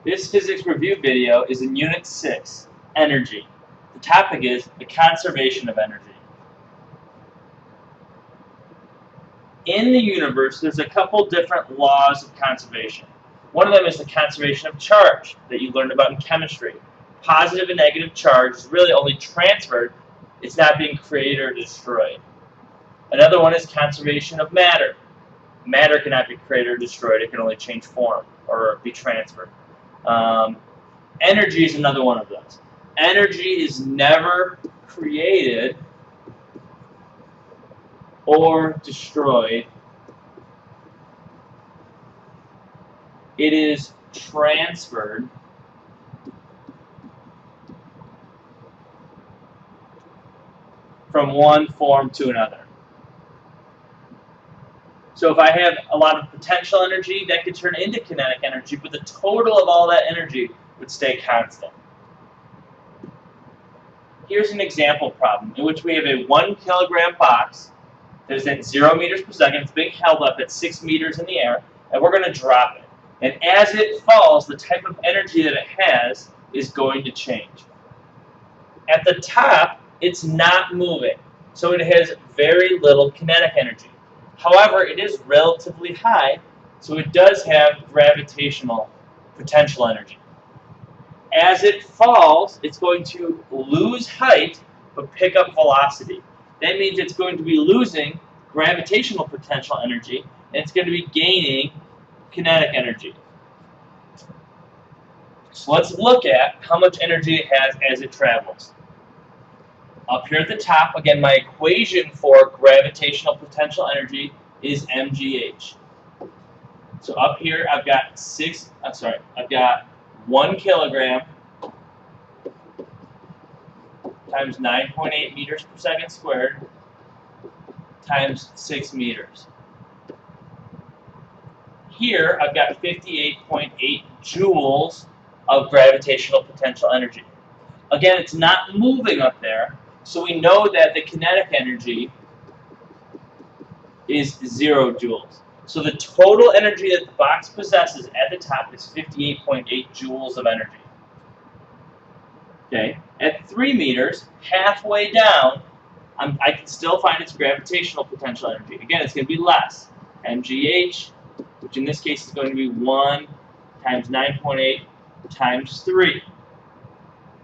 This physics review video is in Unit 6, Energy. The topic is the conservation of energy. In the universe, there's a couple different laws of conservation. One of them is the conservation of charge that you learned about in chemistry. Positive and negative charge is really only transferred, it's not being created or destroyed. Another one is conservation of matter. Matter cannot be created or destroyed, it can only change form or be transferred. Energy is another one of those. Energy is never created or destroyed. It is transferred from one form to another. So if I have a lot of potential energy, that could turn into kinetic energy, but the total of all that energy would stay constant. Here's an example problem in which we have a 1 kilogram box that is at 0 meters per second. It's being held up at 6 meters in the air, and we're going to drop it. And as it falls, the type of energy that it has is going to change. At the top, it's not moving, so it has very little kinetic energy. However, it is relatively high, so it does have gravitational potential energy. As it falls, it's going to lose height but pick up velocity. That means it's going to be losing gravitational potential energy, and it's going to be gaining kinetic energy. So let's look at how much energy it has as it travels. Up here at the top, again, my equation for gravitational potential energy is mgh. So up here, I've got 1 kilogram times 9.8 meters per second squared times 6 meters. Here, I've got 58.8 joules of gravitational potential energy. Again, it's not moving up there, so we know that the kinetic energy is 0 joules. So the total energy that the box possesses at the top is 58.8 joules of energy. Okay, at 3 meters, halfway down, I can still find its gravitational potential energy. Again, it's going to be less. mgh, which in this case is going to be 1 times 9.8 times 3.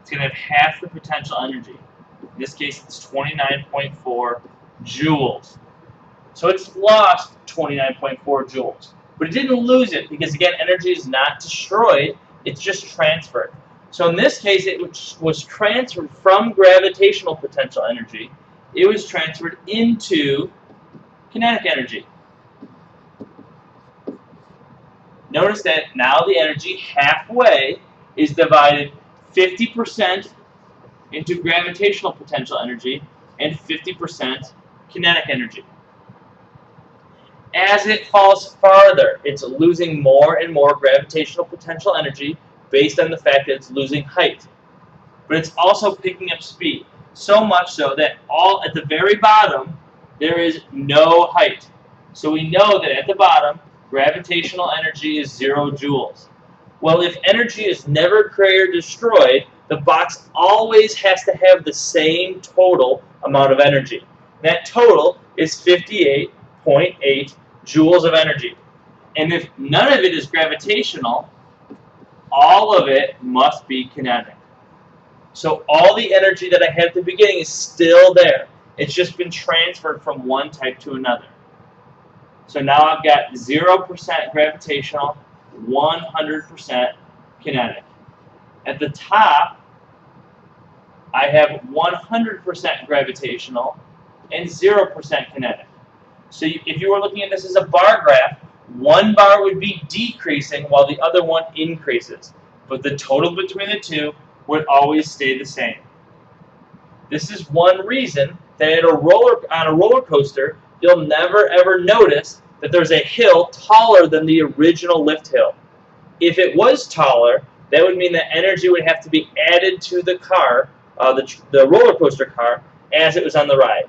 It's going to have half the potential energy. In this case, it's 29.4 joules. So it's lost 29.4 joules. But it didn't lose it because, again, energy is not destroyed. It's just transferred. So in this case, it was transferred from gravitational potential energy. It was transferred into kinetic energy. Notice that now the energy halfway is divided 50% into gravitational potential energy and 50% kinetic energy. As it falls farther, it's losing more and more gravitational potential energy based on the fact that it's losing height. But it's also picking up speed, so much so that at the very bottom, there is no height. So we know that at the bottom, gravitational energy is 0 joules. Well, if energy is never created or destroyed, the box always has to have the same total amount of energy. That total is 58.8 joules of energy. And if none of it is gravitational, all of it must be kinetic. So all the energy that I had at the beginning is still there. It's just been transferred from one type to another. So now I've got 0% gravitational, 100% kinetic. At the top, I have 100% gravitational and 0% kinetic. So if you were looking at this as a bar graph, one bar would be decreasing while the other one increases. But the total between the two would always stay the same. This is one reason that on a roller coaster, you'll never ever notice that there's a hill taller than the original lift hill. If it was taller, that would mean that energy would have to be added to the car, the roller coaster car, as it was on the ride.